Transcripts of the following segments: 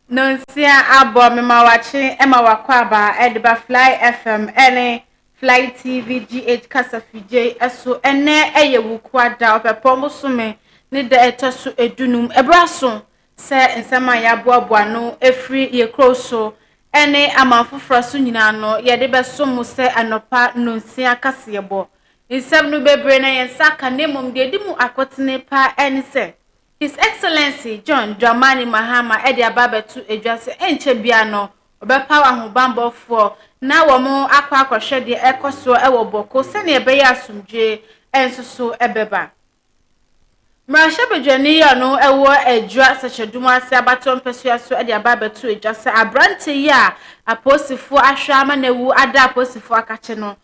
No sia abo me ma wache e ma wakwaba edba Fly FM ene Fly TV GH Kasafije eso ene eye wukwada opepom so me ne da etoso edunum ebraso se nsema ya boaboa no efri ye kroso ene amanfofra so nyina no ye de beso mu se anopa no sia kasebo nsem no bebre na ye saka nemum de di mu akotene pa ene se His Excellency John Dramani Mahama edi ababetu edwase enche bia no obepa ahobambo for na wo mo akwa akwhwe de ekoso ewo boko se ne ebe ya asumdwe ensoso ebeba Mrasha bedwani ya no ewo edwa sechedum ase abato mpesua so edi ababetu edwase abrante ya aposifo ahwama na wu ada aposifo akache no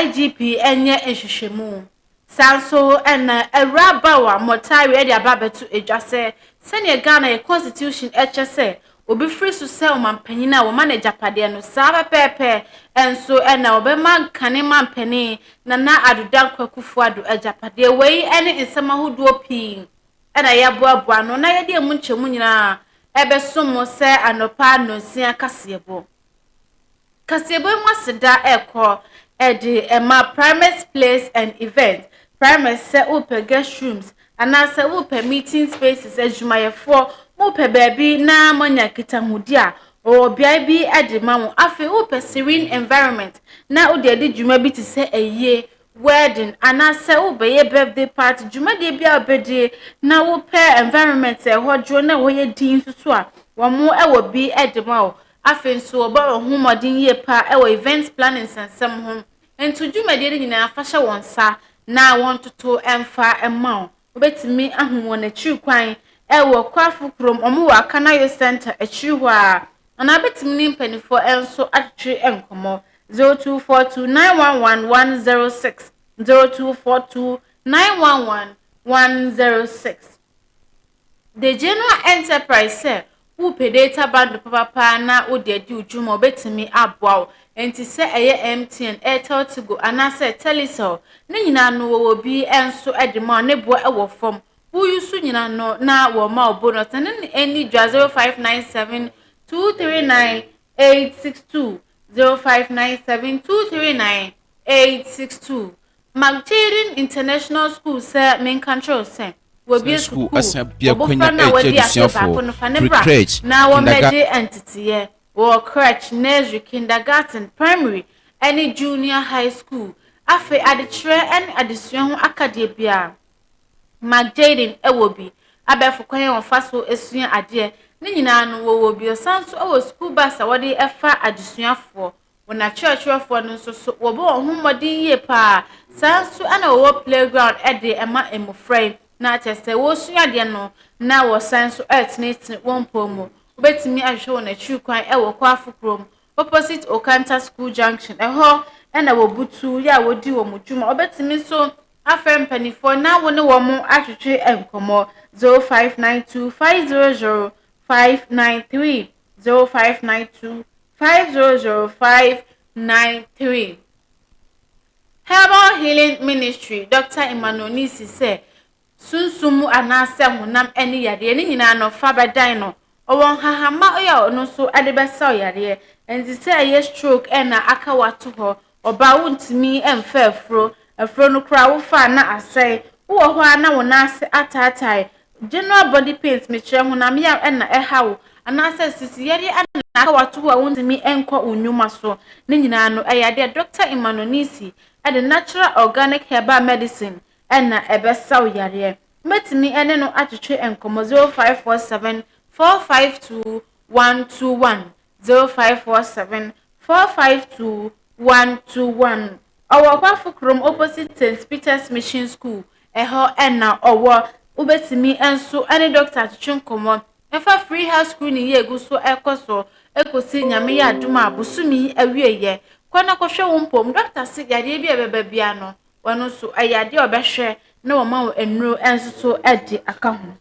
IGP enye ehwehwemu Sanso ena eraba wa motari edi ababetu edwase sene Ghana ye constitution se obi free so se o mampanyina wo manager pade no saba pepe enso ena obema kane mampani na adudan kwakufu adu ajapade wei ene nsema hodo pi ena yeboaboa no na yede mu nchemu nyina ebesom se anopa no sia kasebo mu aseda ekọ edi ema primary place and event primary se open guest rooms anase open meeting spaces adwumayefo mope baby na manya kitahudi a obia bi adima mo afi open serene environment na odi adi dwuma bi ti se eye wedding anase obeye birthday party dwuma de bia obedi na open environment hodwo na woye din susu a wo mo ewo bi adima o afi nso obo homodin ye pa ewo event planning sensem ho ento dwuma de nyina afahye wonsa na won toto emfa emma obetimi ahumwo na chirkwan ewo kwafu krom omo wa kanayo center achiho a ana betimi ni mpanifo enso atwe enkomo 0242911106 0242911106 The General Enterprise say upe data band papa na odedi udwuma obetimi aboa enti se eye MTN Airtel Tigo anase Telecel ne nyina no wo bi enso edema ne bo ewo fom uyusu nyina no na wo ma obono tane eni 0597239862 0597239862 Magdalene International School say main control say Wobi school asabia kwanya edusiafo recreate na wo meje entity ye wo crèche nursery kindergarten primary any junior high school afi adichere and adesua ho akade bia Magdalene ewobi abefo kwanya wo faso esua ade ne nyina no wo bi osanso ewo school bus awode efa adesuafo wona churchfo no nso so wo bo homodin ye pa sanso ana wo playground ede ema emofrey na chese wo sua de no na wo sanso etnate wonpomo obetimi ahwe na chirkwan ewo kwafu krom opposite Okanta School Junction eho na wo butu ya wodi wo mudwuma obetimi so afem panifo na wo ne wo mo atwetwe enkomo 0592500593 0592500593 Herbal Healing Ministry Dr. Emmanuel Nisi say sunsumu anase honam eni yade ni nyina no fa bedan no owon hahama oya ono so adebesa yade enzi se aye stroke na aka wato ho oba wontimi emfa afro no kra wo fa na asai wo ho ana wona ase atatai general body pains me kire honam ya na ehawo anase sisi yade ana aka wato ho wontimi enko onwuma so ni nyina no ayade Dr. Emmanuel Nisi the natural organic herbal medicine ena ebesa yare metimi ene no atwetwe enkomo 0547452121 0547452121 owo kwafu krom opposite St. Peter's Mission School eho ena owo ubetimi enso ene doctor atwetwe enkomo efa free health screening ye guso ekoso ekosi nyame ya aduma abusumi awieye kwana kohwe wompom doctor se yade bi ebeba bia no wano so ayade obehwe na wo ma enro enso edi aka ho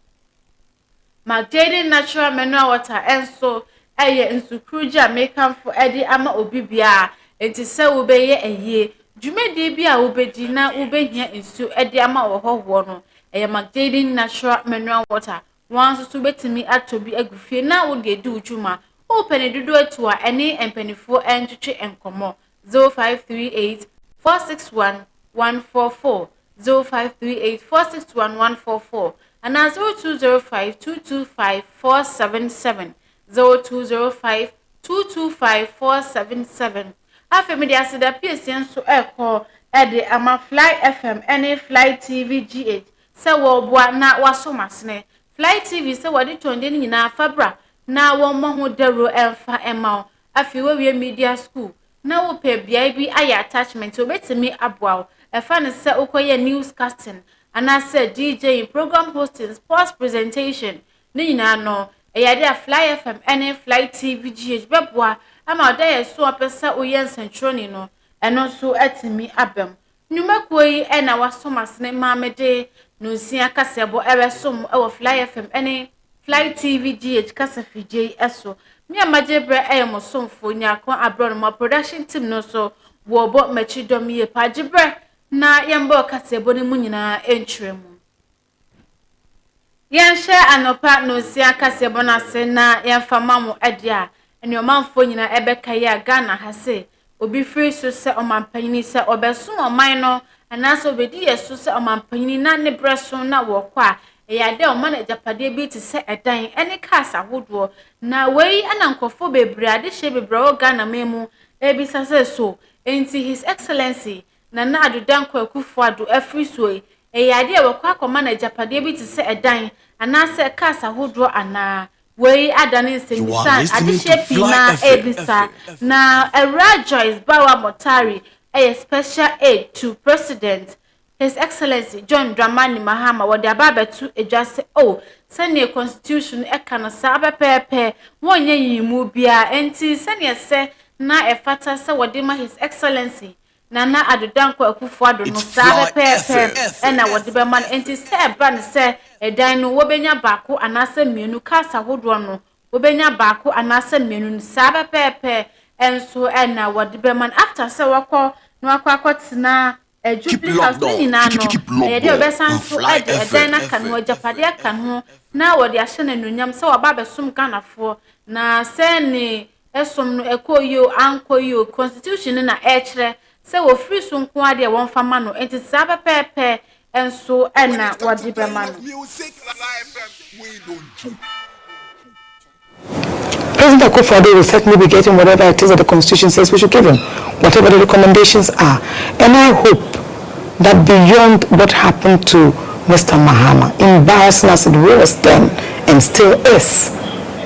Magdalene natural mineral water enso eye nsukruja mekanfo edi ama obibia enti se wo beye eye dwumedi bia wo bedi na wo behia nsu edi ama wo hoho no eye Magdalene natural mineral water once to betimi atobi agufie na wo de di udwuma open edudu eto a ene empanifo entwetwe enkomo 0538 461 144 0538 461 144 and 0205 225 477 0205 225 477 afi media sida PSN so eko ede ama Fly FM ene Fly TV GH se wo boa na waso masne Fly TV se wadi tonde ni nyina fabra na wo mo dero emfa ema afi we media school na wo pe bia bi aya attachment obetimi aboa efa ne se okoye newscasting ana se DJ program hosting sports presentation ni nyina no eyade a Fly FM ene Fly TV GH beboa ama oda yeso opesa oyen centroni no eno so atimi abem numekuo yi ena wasomasne mamede no sia kasebo ebesom ewo Fly FM ene Fly TV GH kasafije eso mi amajebre eyemosomfo Nyarkoa Abronoma production team no so wo bo machidom ye pajebre na yembo kasebo ni mu nyina entwemu yanshe anopa no sia kasebo na se na yemfama mo edia ene omanfo nyina ebeka ya Ghana ha se obi free so se omampanyini se obesun oman no anaso obedi yeso se omampanyini na ne breso na wo kwa eyade oman ejapade bi ti se edan ene kasa hodo na wei anankofo bebre ade hye bebre wo Ghana memu ebisa se so enti his excellency na adudankwa akufo ado afri so eyade e wo kwa komana ejapade bi ti se edan anase kasa hodo ana wei adane nsembisa adehye pina ebisa na Era Joyce Bawa Motari a special aid to President His Excellency John Dramani Mahama wode ababetu edwase sene constitution ekano sa abepepe wonye yimu bia enti sene se na efata se wode ma His Excellency na adudankwa akufo ado no sa abepepe ena wode be man enti se eba ne se edan no wobenya baako anase mienu kasa hodo no wobenya baako anase mienu sa abepepe enso ena wode be man after se wakọ no akwakotina Jubilee House ni na no ye de obesanso ade edan na kan ho japade kan ho na wode ahye na nunyam se waba besom Ghanafo na se ni esom no ekoyo ankoyo constitution na ekire se wo free so nko ade won fama no enti sa pepe enso ena wode be ma no President Akufo-Addo will certainly be getting whatever it is that the Constitution says we should give him, whatever the recommendations are. And I hope that beyond what happened to Mr. Mahama, embarrassing as it was then and still is,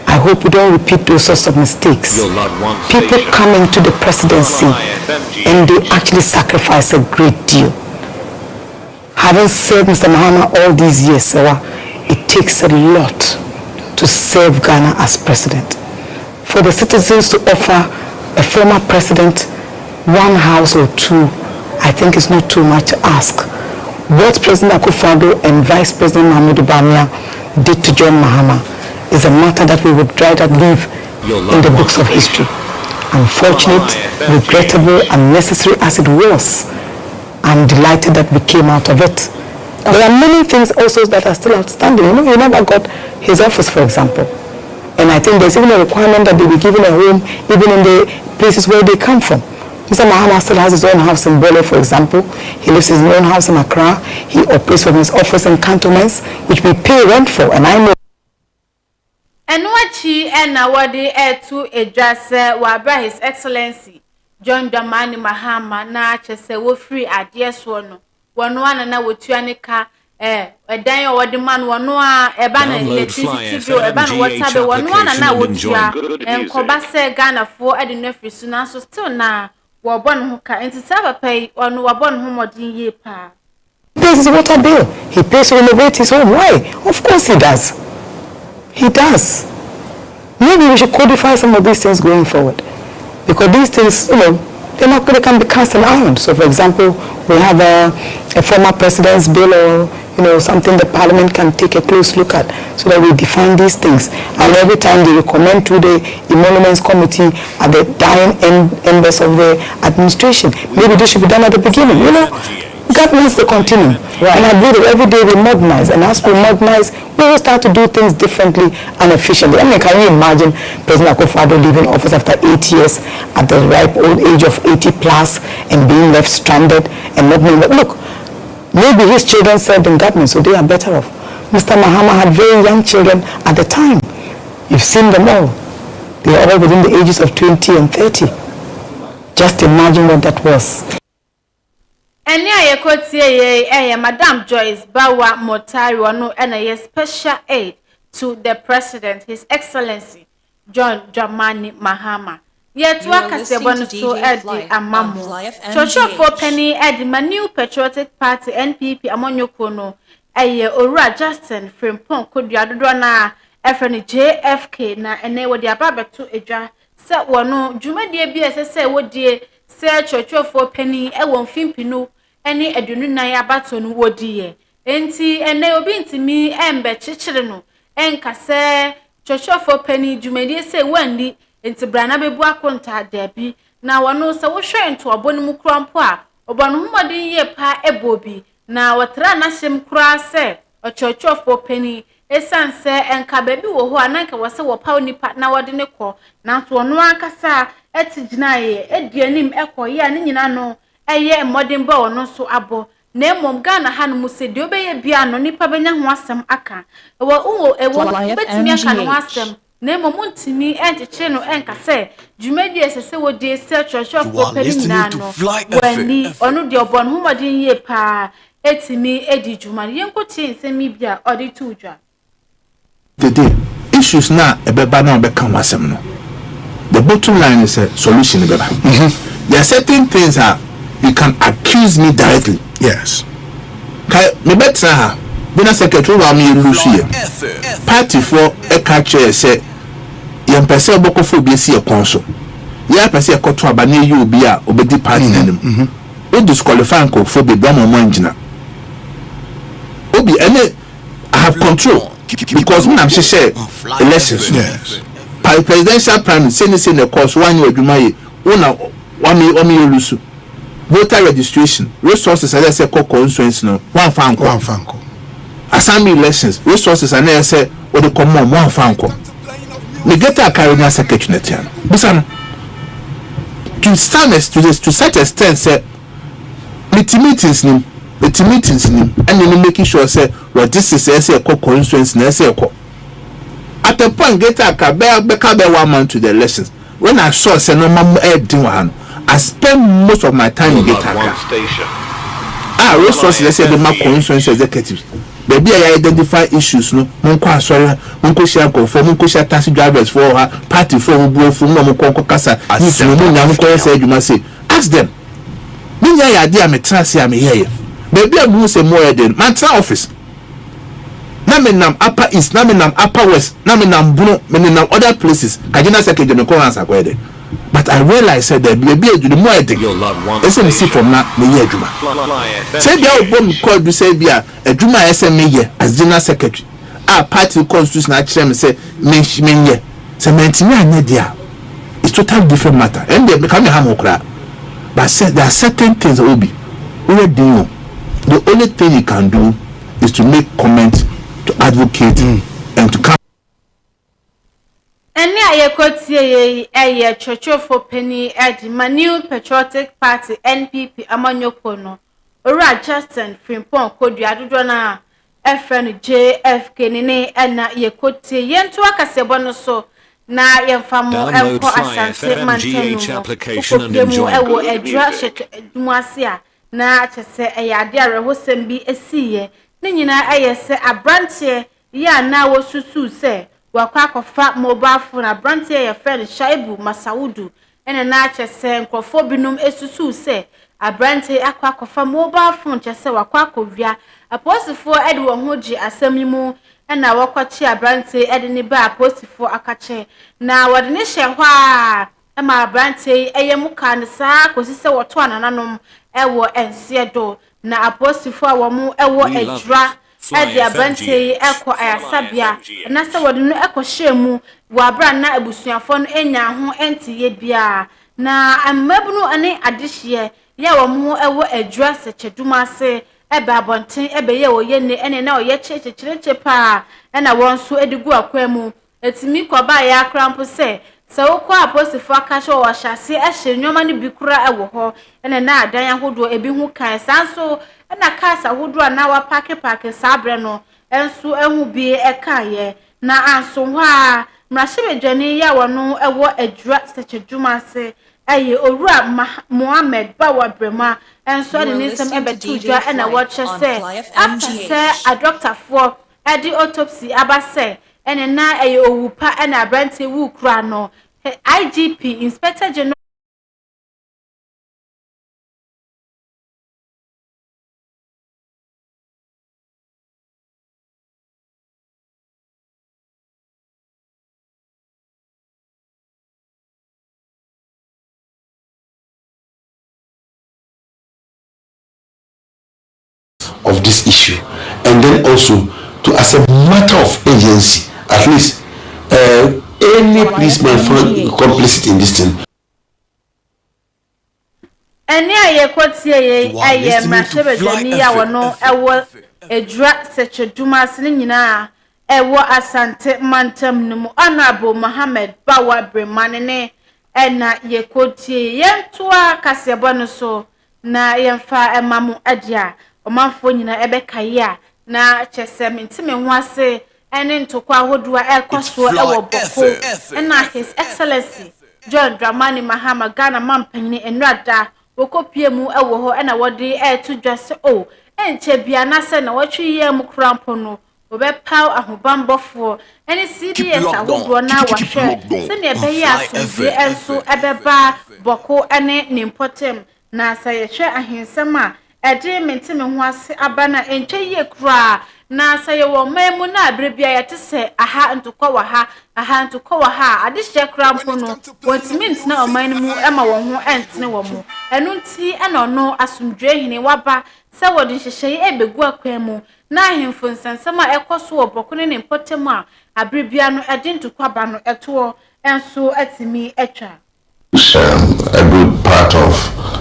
I hope we don't repeat those sorts of mistakes. People come into the presidency and they actually sacrifice a great deal. Having served Mr. Mahama all these years, it takes a lot to serve Ghana as president. For the citizens to offer a former president one house or two, I think it's not too much to ask. What President Akufo-Addo and Vice President Mahmoud Bawumia did to John Mahama is a matter that we would rather leave in the books of history. Unfortunate, regrettable, unnecessary as it was, I'm delighted that we came out of it. There are many things also that are still outstanding. You know, he never got his office, for example. And I think there's even a requirement that they be given a home even in the places where they come from. Mr. Mahama still has his own house in Bole, for example. He lives in his own house in Accra. He operates from his office in Cantonments, which we pay rent for. And I know. And what she and awadi to address wabra His Excellency John Dramani Mahama na chese wo free adies wono. Wano ana na wotuanika edan yo wode man wano a eba na electricity bill eba na water bill wano ana na wotua enkoba se Ghanafo ade no free so na so still na wo bon ho ka enti saba pay wano wo bon ho modin ye pa. He pays his water bill. He pays to renovate his home. Why? Of course he does. He does. Maybe we should codify some of these things going forward, because these things, you know, they can be cast in iron. So, for example, we have a former president's bill, or you know, something the parliament can take a close look at, so that we define these things. And every time they recommend to the emoluments committee at the dying embers of the administration, maybe this should be done at the beginning. You know, governments to continue. Right. And I believe that every day we modernize, and as we modernize, we will start to do things differently and efficiently. I mean, can you imagine President Akufo-Addo leaving office after 8 years at the ripe old age of 80 plus and being left stranded and not knowing that, look, maybe his children served in government, so they are better off. Mr. Mahama had very young children at the time. You've seen them all. They are all within the ages of 20 and 30. Just imagine what that was. And yeah, you Madam Joyce Bawa Motari Wano and a special aid to the President, His Excellency John Dramani Mahama. Yet work as a bonus so Eddie and Mamu. Churchill for Penny Eddie, my new patriotic party NPP among your kono. A Ora Justin Frimpon could you adona Efreni JFK na ene wo dia baba to edwa se wono dwumadie bi ese wo die se Churchill for Penny e won fimpinu ene adunu nan ya bato no wo die enti ene obi ntimi embe chichire no enka se Churchill for Penny dwumadie se wandi enti brana bebu akonta dabi na wono se wo hwe nto obonu mu krampo a obonu humodin ye pa ebobi na watra na hyem kura se Churchill for Penny esanse enka baby wo ho ananka wose wo paw nipa na wode ne kɔ na so ono akasa etiginaye eduanim ekoye ane nyina no eye modern ba ono so abo na emom Ghana ha no musedi obeye bia no nipa benya ho asɛm aka ewo betimi aka no asɛm na emom ntimi encheche no enka se dwumadi esese wo die se Churchill for Penny na no wani ono de obon ho modern ye pa etimi edi dwumari yenkotie nsemi bia odi tuudwa the day issues now ebeba na obeka wasem no the bottom line is a solution ebeba there are certain things that you can accuse me directly yes kai me betra ha bina secretary wa me lusu ye party for e ka chair say ye mpese obokofo bi esi e konso ye apese e koto aba na ye obi a obedi party nanim o disqualify ko for be bra mo ngina obi ene I have control because when I'm share elections yes presidential prime say the course one year adwumaye una one me lose voter registration resources I say constituency no one fanko assembly elections resources and I say what the come one fanko me get a carry secretary netian busan to stand to such extent say meetings ni and you making sure say what this is say constituency na say at the point get a be 1 month to the elections when I saw say no mama one I spend most of my time in get resources say the my constituency executives baby I identify issues no monko asori monko share go for monko share taxi drivers for her party for buo fu no monko kasa ni tinu no nyam ko say adwuma say ask them me ya dia me trase am here baby abu say more than my office na me nam upper east na me nam upper west na me nam buno me nam other places kajina secretary me ko answer ko there but I realize that baby do the more than SMC from na me ye adwuma say dia obom call do say bia adwuma SME ye as general secretary party constitution na kire me say me ye say mentimi anya dia it's totally different matter and they become a hamokra but say there are certain things that will be we do. The only thing you can do is to make comment, to advocate, and to come. And yeah, you could see a Churchill for Penny at my new patriotic party NPP among your kono. Ora Justin Frimpon could you adona FN JFK Nene and na ye could see yen to a so na yemfamo enko asante mantenu application and enjoy a drash na chese eyade arehosem bi esiye ne nyina ayese abrantie ya na wosusu se wakwa kofa mobile phone abrantie ya friend Shaibu Masaudu ene na chese nkofo binum esusu se abrantie akwa kofa mobile phone chese wakwa kovia aposifo ede wo hoji asamimu ena wakwachi abrantie ede ne ba aposifo akache na wode ne hye hwa ema abrantie eyemuka ne saa kosise woto anananom ewo ensiedo na apostifo awomu ewo ejra ede abrantie eko ayasabia na se wode no eko hyemu wo abra na abusuafo no enya ho entiye bia na amabunu ane adehye ya wo mu ewo adwura secheduma se ebe abonten ebe ye wo ye ne ene na oye chechecheche pa na won so edigu akwemu etimi koba ya krampo se wokọ aposifo akasho wo hyase ehye nwoma ne bikura ewo ho ene na adan ahodo ebi hu kan sanso na kasa ahodo na wa pake sabre no enso ehu bi ekaye na anso ho a mrahye ya wono ewo adwura secheduma se aye owura Mohammed Bawa Brema enso de nisem ebetudwa na watche se after say a doctor for edi autopsy abase ene na aye owupa na abranti wu kura no IGP Inspector General of this issue, and then also to, as a matter of agency, at least any policeman found complicit in this thing. Eni aye kwoti aye mrahye ya wono ewo adwura secheduma se nyina ewo asante mantam numu honorable Mohammed Bawa Brema ne ena ye kwoti yentoa kasebo no so na yemfa emamu adia omanfo nyina ebekaye na chese mentime ho ase ene ntokwa hodua ekoso ewo boko ena his excellency John Dramani Mahama Ghana mampanyine enrada wokopie mu ewo ho ena wode etudwase o enche bia na se na watwiye mu krampo no obepaw ahobambofo ene CDS ahodo na wahwe se ne ebeye asumdie enso ebeba boko ene nimpotem na sayehwe ahensem a ede mentime ho ase abana enche ye kura na saye wo memu na abrebia yete se aha ntokwa wa ha ade hye krampo no wontimint na oman mu ema wo ho entene wo mu enu nti ena no asumdwe hene waba se wodi hyehye ebegu akwemu na ahemfo nsensem a ekoso wo bokone ne mpotem a abrebia no ede ntokwa ba no eto enso atimi etwa. A good part of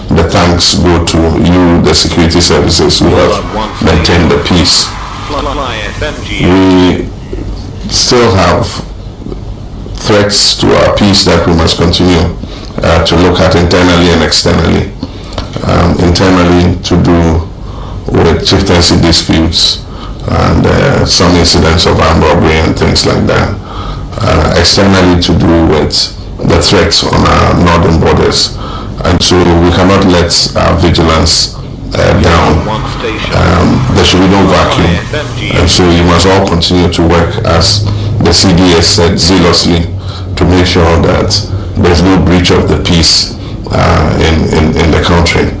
the thanks go to you, the security services, who have maintained the peace. We still have threats to our peace that we must continue to look at internally and externally. Internally, to do with chieftaincy disputes and some incidents of armed robbery and things like that. Externally, to do with the threats on our northern borders, and so we cannot let our vigilance down. There should be no vacuum, and so you must all continue to work, as the CDS said, zealously to make sure that there's no breach of the peace in the country.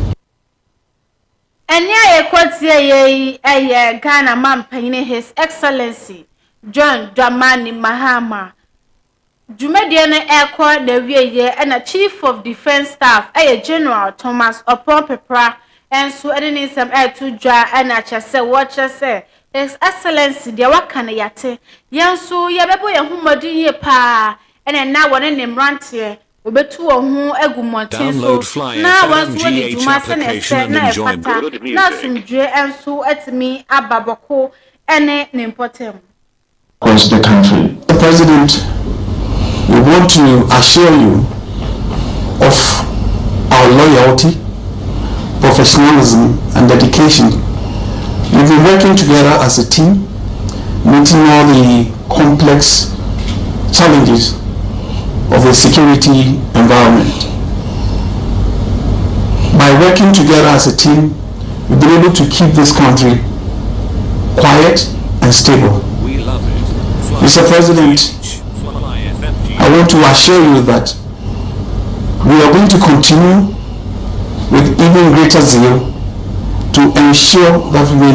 Ghana mampanyine His Excellency John Dramani Mahama Jumedie ne ekọ na wieye na Chief of Defense Staff General Thomas Opon-Pepra enso ene nsem etudwa na chese wo chese His Excellency de waka na yate yenso yebebo ye humodin ye pa ene na wone ne mrantie obetu wo hu agumontin so na wanso woni dwuma se na ese na efata na sumdwe enso etimi ababoko ene ne importem across the country. The President, we want to assure you of our loyalty, professionalism, and dedication. We've been working together as a team, meeting all the complex challenges of the security environment. By working together as a team, we've been able to keep this country quiet and stable. Mr. President, I want to assure you that we are going to continue with even greater zeal to ensure that we